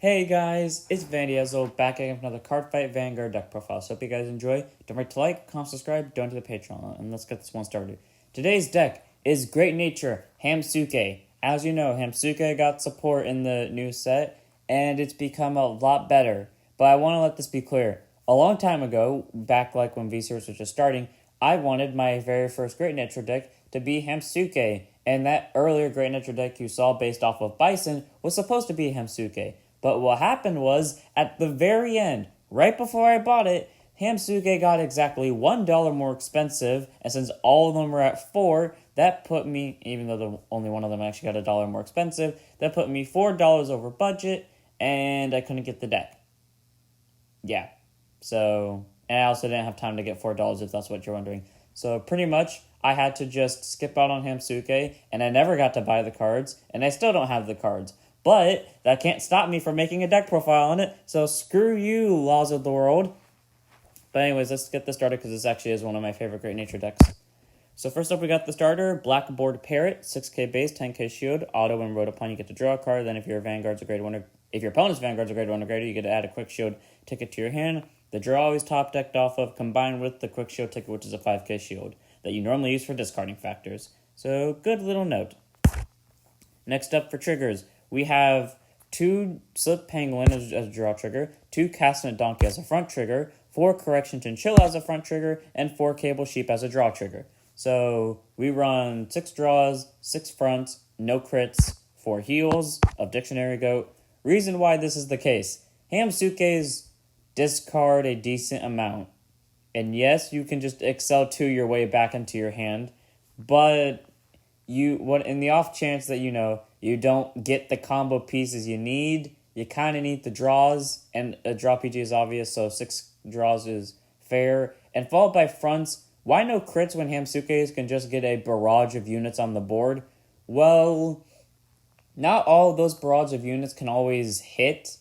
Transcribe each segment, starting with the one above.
Hey guys, it's Vandiezo back again with another Card Fight Vanguard deck profile. So hope you guys enjoy. Don't forget to like, comment, subscribe, donate to the Patreon, and let's get this one started. Today's deck is Great Nature Hammsuke. As you know, Hammsuke got support in the new set, and it's become a lot better. But I want to let this be clear. A long time ago, back like when V-Series was just starting, I wanted my very first Great Nature deck to be Hammsuke, and that earlier Great Nature deck you saw based off of Bison was supposed to be Hammsuke. But what happened was, at the very end, right before I bought it, Hammsuke got exactly $1 more expensive, and since all of them were at $4, that put me, even though only one of them actually got $1 more expensive, that put me $4 over budget, and I couldn't get the deck. Yeah. So, and I also didn't have time to get $4 if that's what you're wondering. So pretty much, I had to just skip out on Hammsuke, and I never got to buy the cards, and I still don't have the cards. But that can't stop me from making a deck profile on it, so screw you, laws of the world. But anyways, let's get this started because this actually is one of my favorite Great Nature decks. So first up, we got the starter, Blackboard Parrot, 6k base, 10k shield, auto when wrote upon you get to draw a card. Then if your Vanguard's a grade 1 or if your opponent's Vanguard's a grade 1 or greater, you get to add a quick shield ticket to your hand. The draw is top decked off of, combined with the quick shield ticket, which is a 5k shield that you normally use for discarding factors. So good little note. Next up for triggers, we have 2 Slip Penguin as a draw trigger, 2 Castanet Donkey as a front trigger, 4 Correction Chinchilla as a front trigger, and 4 Cable Sheep as a draw trigger. So we run 6 draws, 6 fronts, no crits, 4 heals of Dictionary Goat. Reason why this is the case, Hammsuke's discard a decent amount. And yes, you can just Excel 2 your way back into your hand, but in the off chance that you don't get the combo pieces you need, you kind of need the draws, and a draw PG is obvious, so 6 draws is fair. And followed by fronts, why no crits when Hammsuke's can just get a barrage of units on the board? Well, not all of those barrage of units can always hit.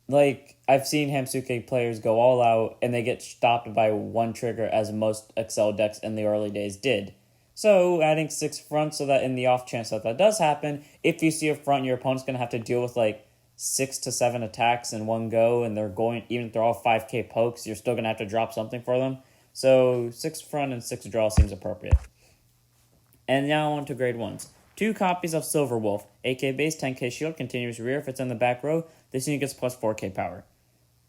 Like, I've seen Hammsuke players go all out, and they get stopped by 1 trigger, as most Excel decks in the early days did. So adding 6 fronts so that in the off chance that does happen, if you see a front, your opponent's going to have to deal with like 6 to 7 attacks in one go, and they're going, even if they're all 5k pokes, you're still going to have to drop something for them. So 6 front and 6 draw seems appropriate. And now on to grade 1s. 2 copies of Silver Wolf, 8k base, 10k shield, continuous rear. If it's in the back row, this unit gets plus 4k power.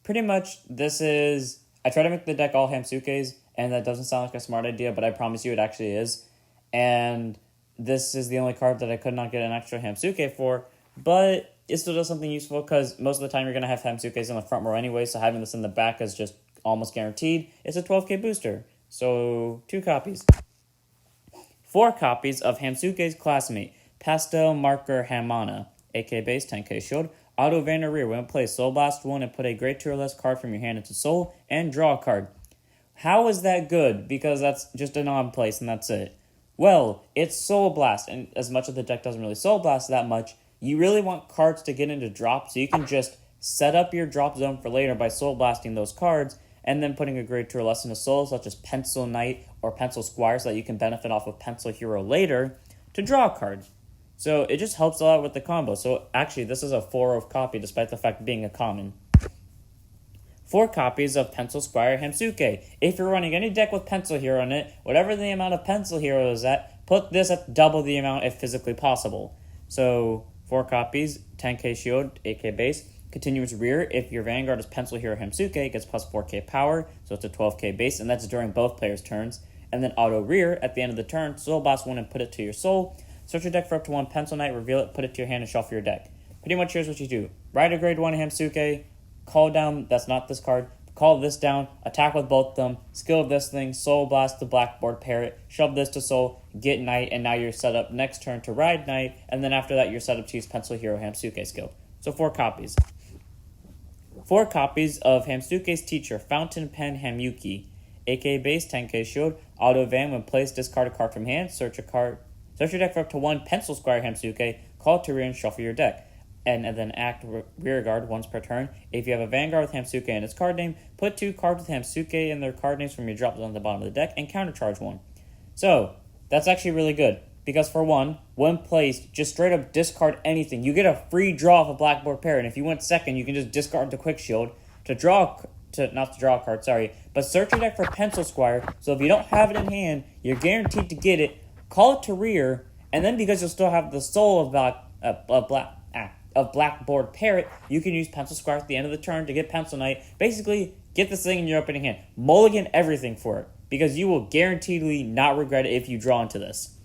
Pretty much, this is, I try to make the deck all Hammsuke's, and that doesn't sound like a smart idea, but I promise you it actually is. And this is the only card that I could not get an extra Hammsuke for, but it still does something useful because most of the time you're going to have Hammsuke's in the front row anyway, so having this in the back is just almost guaranteed. It's a 12k booster, so 2 copies. 4 copies of Hammsuke's Classmate, Pastel Marker Hamana, 8k base, 10k shield, auto Vanner rear. When play Soul Blast 1 and put a grade 2 or less card from your hand into Soul, and draw a card. How is that good? Because that's just an odd place and that's it. Well, it's Soul Blast, and as much as the deck doesn't really Soul Blast that much, you really want cards to get into drop, so you can just set up your drop zone for later by Soul Blasting those cards, and then putting a grade 2 or less into Soul, such as Pencil Knight or Pencil Squire, so that you can benefit off of Pencil Hero later to draw a card. So it just helps a lot with the combo. So actually, this is a 4-of copy, despite the fact of being a common. 4 copies of Pencil Squire Hammsuke. If you're running any deck with Pencil Hero in it, whatever the amount of Pencil Hero is at, put this at double the amount if physically possible. So 4 copies, 10k shield, 8k base. Continuous rear, if your Vanguard is Pencil Hero Hammsuke, it gets plus 4k power, so it's a 12k base, and that's during both players' turns. And then auto rear, at the end of the turn, Soul Blast 1 and put it to your Soul. Search your deck for up to 1 Pencil Knight, reveal it, put it to your hand, and shuffle your deck. Pretty much here's what you do. Ride a grade 1 Hammsuke, call down, that's not this card, call this down, attack with both of them, skill this thing, Soul Blast the Blackboard Parrot, shove this to Soul, get Knight, and now you're set up next turn to ride Knight, and then after that you're set up to use Pencil Hero Hammsuke skill. So 4 copies. 4 copies of Hammsuke's Teacher, Fountain Pen Hammyuki, 8k base, 10k shield, auto van. When placed, discard a card from hand, search your deck for up to 1 Pencil Squire Hammsuke, call it to rear and shuffle your deck. And then act rear guard once per turn. If you have a Vanguard with Hammsuke and its card name, put 2 cards with Hammsuke and their card names from your drop zone at the bottom of the deck and countercharge 1. So, that's actually really good, because for one, when placed, just straight up discard anything. You get a free draw of a Blackboard Parrot, and if you went second, you can just discard the Quick Shield not to draw a card, sorry, but search your deck for Pencil Squire, so if you don't have it in hand, you're guaranteed to get it, call it to rear, and then because you'll still have the soul of Blackboard Parrot, you can use Pencil Squire at the end of the turn to get Pencil Knight. Basically, get this thing in your opening hand. Mulligan everything for it, because you will guaranteedly not regret it if you draw into this.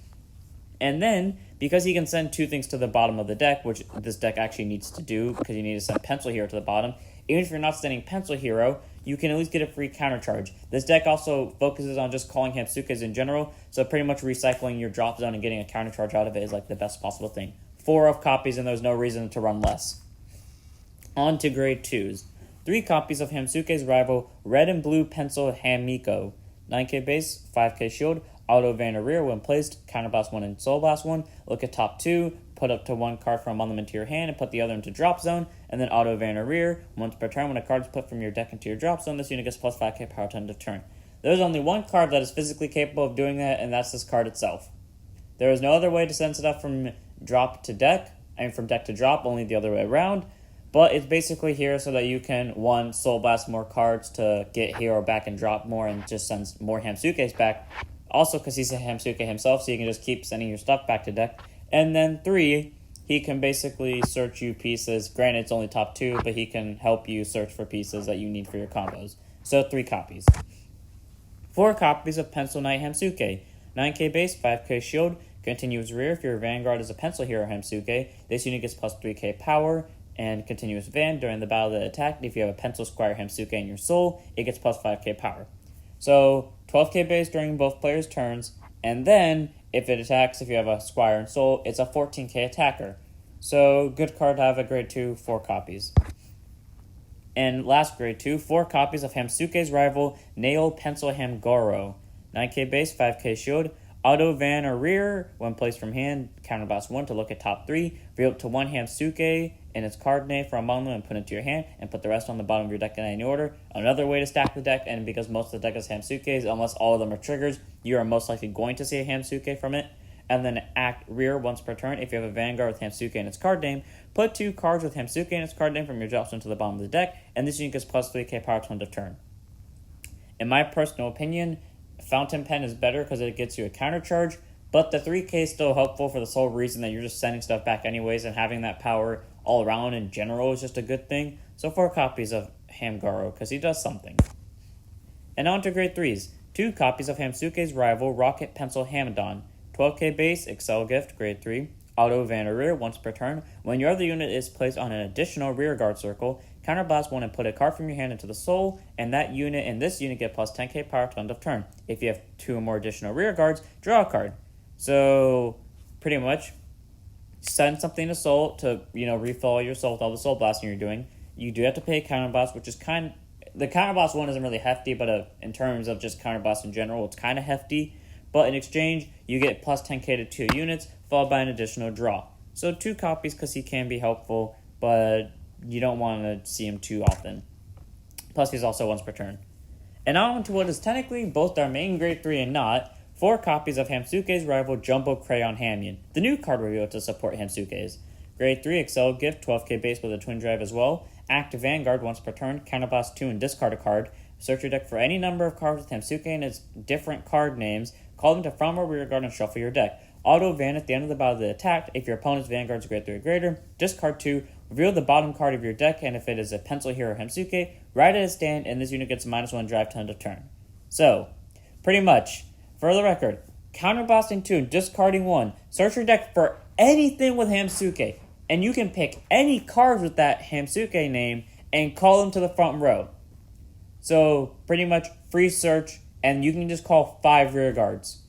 And then, because he can send two things to the bottom of the deck, which this deck actually needs to do, because you need to send Pencil Hero to the bottom, even if you're not sending Pencil Hero, you can at least get a free counter charge. This deck also focuses on just calling Hammsukes in general, so pretty much recycling your drop zone and getting a counter charge out of it is like the best possible thing. 4 of copies, and there's no reason to run less. On to grade 2s. 3 copies of Hammsuke's rival, Red and Blue Pencil Hammiko. 9k base, 5k shield, auto van rear when placed, counterblast 1 and soul blast 1, look at top 2, put up to 1 card from on them into your hand and put the other into drop zone, and then auto van rear. Once per turn, when a card is put from your deck into your drop zone, this unit gets plus 5k power to end of turn. There's only one card that is physically capable of doing that, and that's this card itself. There is no other way to send stuff from drop to deck, and from deck to drop, only the other way around. But it's basically here so that you can, 1, soul blast more cards to get hero back and drop more and just sends more Hammsukes back. Also, because he's a Hammsuke himself, so you can just keep sending your stuff back to deck. And then 3, he can basically search you pieces. Granted, it's only top 2, but he can help you search for pieces that you need for your combos. So 3 copies. 4 copies of Pencil Knight Hammsuke. 9k base, 5k shield, continuous rear. If your Vanguard is a Pencil Hero Hammsuke, this unit gets plus 3k power and continuous van during the battle of the attack. If you have a Pencil Squire Hammsuke in your soul, it gets plus 5k power. So 12k base during both players' turns, and then if it attacks, if you have a Squire and Soul, it's a 14k attacker. So good card to have at grade 2, 4 copies. And last grade 2, 4 copies of Hammsuke's rival, Nail Pencil Hamgoro. 9k base, 5k shield, auto van or rear, when placed from hand, counterblast 1 to look at top 3, reveal up to 1 Hammsuke in its card name from among them and put it to your hand, and put the rest on the bottom of your deck in any order. Another way to stack the deck, and because most of the deck is Hammsukes, unless all of them are triggers, you are most likely going to see a Hammsuke from it. And then act rear once per turn. If you have a Vanguard with Hammsuke in its card name, put 2 cards with Hammsuke in its card name from your drop zone to the bottom of the deck, and this unit gets plus 3k power to end of turn. In my personal opinion, Fountain Pen is better because it gets you a counter charge, but the 3k is still helpful for the sole reason that you're just sending stuff back anyways, and having that power all around in general is just a good thing. So 4 copies of Hamgaro because he does something. And on to grade 3s. 2 copies of Hammsuke's rival, Rocket Pencil Hamadon. 12k base, Excel Gift, grade 3. Auto van rear once per turn. When your other unit is placed on an additional rear guard circle, counterblast 1 and put a card from your hand into the soul, and that unit and this unit get plus 10k power to end of turn. If you have 2 or more additional rear guards, draw a card. So pretty much send something to soul to, refill your soul with all the soul blasting you're doing. You do have to pay a counterblast, which is the counterblast one isn't really hefty, but in terms of just counterblast in general, it's kind of hefty. But in exchange, you get plus 10k to 2 units, followed by an additional draw. So 2 copies because he can be helpful, but you don't want to see him too often. Plus, he's also once per turn. And on to what is technically both our main grade 3 and not, 4 copies of Hammsuke's rival, Jumbo Crayon Hamyon, the new card reveal to support Hammsuke's. Grade 3, Excel Gift, 12k base with a twin drive as well. Act Vanguard once per turn, counterblast 2 and discard a card. Search your deck for any number of cards with Hammsuke and its different card names. Call them to front or rear guard and shuffle your deck. Auto van at the end of the battle of the attack. If your opponent's Vanguard is grade 3 or greater, discard 2, reveal the bottom card of your deck, and if it is a Pencil Hero Hammsuke, write it as stand, and this unit gets a -1 drive to end of turn. So, pretty much, for the record, counterblasting 2 and discarding 1, search your deck for anything with Hammsuke, and you can pick any cards with that Hammsuke name and call them to the front row. So, pretty much free search, and you can just call 5 rear guards.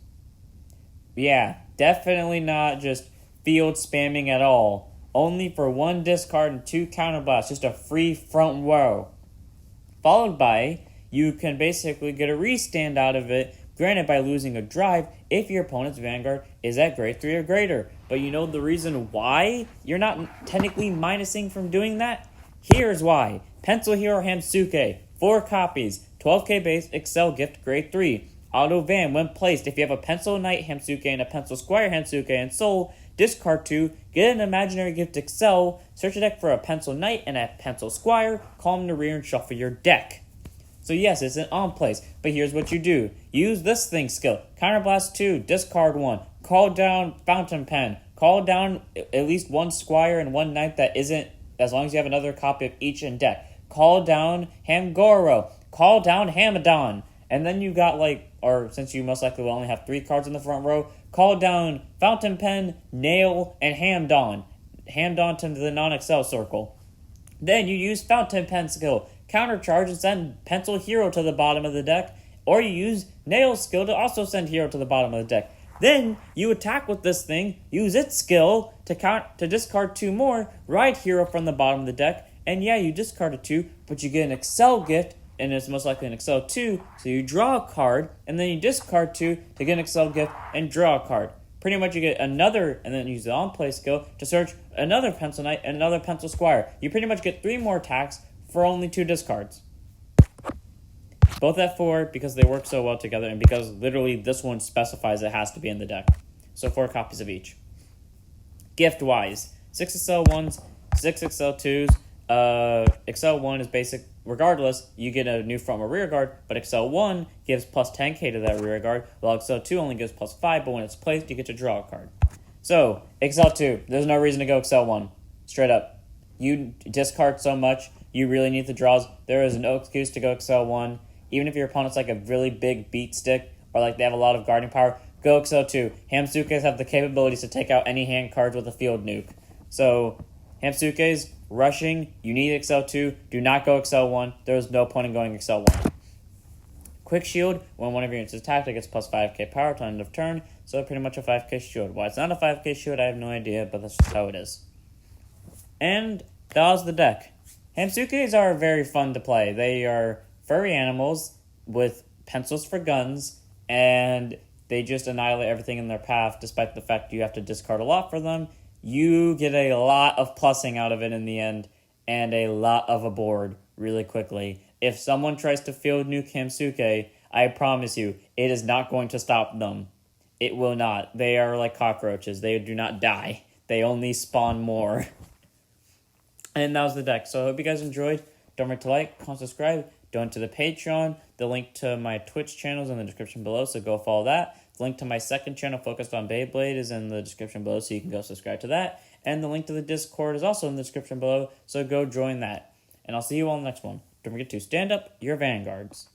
Yeah, definitely not just field spamming at all. Only for 1 discard and 2 counterblasts, just a free front row. Followed by, you can basically get a restand out of it, granted by losing a drive if your opponent's Vanguard is at grade 3 or greater. But you know the reason why you're not technically minusing from doing that? Here's why. Pencil Hero Hammsuke, 4 copies, 12k base, Excel Gift, grade 3. Auto Van, when placed, if you have a Pencil Knight Hammsuke and a Pencil Squire Hammsuke and Soul, discard 2, get an imaginary gift Excel, search a deck for a Pencil Knight and a Pencil Squire, call them in the rear and shuffle your deck. So yes, it's an on place, but here's what you do. Use this thing skill. Counterblast 2, discard 1, call down Fountain Pen, call down at least one Squire and one Knight that isn't, as long as you have another copy of each in deck. Call down Hamgoro, call down Hamadon, and then you got or since you most likely will only have 3 cards in the front row, call down Fountain Pen, Nail, and Hamdon. Hamdon to the non-Excel circle. Then you use Fountain Pen skill, countercharge and send Pencil Hero to the bottom of the deck, or you use Nail skill to also send Hero to the bottom of the deck. Then you attack with this thing, use its skill to discard 2 more, ride Hero from the bottom of the deck, and yeah, you discarded 2, but you get an Excel gift, and it's most likely an Excel 2, so you draw a card, and then you discard 2 to get an Excel gift and draw a card. Pretty much you get another, and then use the on-play skill to search another Pencil Knight and another Pencil Squire. You pretty much get 3 more attacks for only 2 discards. Both at 4 because they work so well together, and because literally this one specifies it has to be in the deck. So 4 copies of each. Gift-wise, 6 XL1s, 6 XL2s. XL1 is basic. Regardless, you get a new front or rear guard, but XL1 gives plus 10k to that rear guard, while XL2 only gives plus 5, but when it's placed, you get to draw a card. So, XL2, there's no reason to go XL1. Straight up. You discard so much, you really need the draws. There is no excuse to go XL1. Even if your opponent's like a really big beat stick, or like they have a lot of guarding power, go XL2. Hammsukes have the capabilities to take out any hand cards with a field nuke. So, Hammsuke's rushing, you need XL2. Do not go XL1. There is no point in going XL1. Quick shield, when one of your units is attacked, it gets plus 5k power till end of turn. So pretty much a 5k shield. Why it's not a 5k shield, I have no idea, but that's just how it is. And that was the deck. Hammsukes are very fun to play. They are furry animals with pencils for guns, and they just annihilate everything in their path, despite the fact you have to discard a lot for them. You get a lot of plussing out of it in the end, and a lot of a board really quickly. If someone tries to field nuke Hammsuke, I promise you, it is not going to stop them. It will not. They are like cockroaches. They do not die. They only spawn more. And that was the deck. So I hope you guys enjoyed. Don't forget to like, comment, subscribe. Donate to the Patreon. The link to my Twitch channel is in the description below, so go follow that. The link to my second channel focused on Beyblade is in the description below, so you can go subscribe to that. And the link to the Discord is also in the description below, so go join that. And I'll see you all in the next one. Don't forget to stand up your vanguards.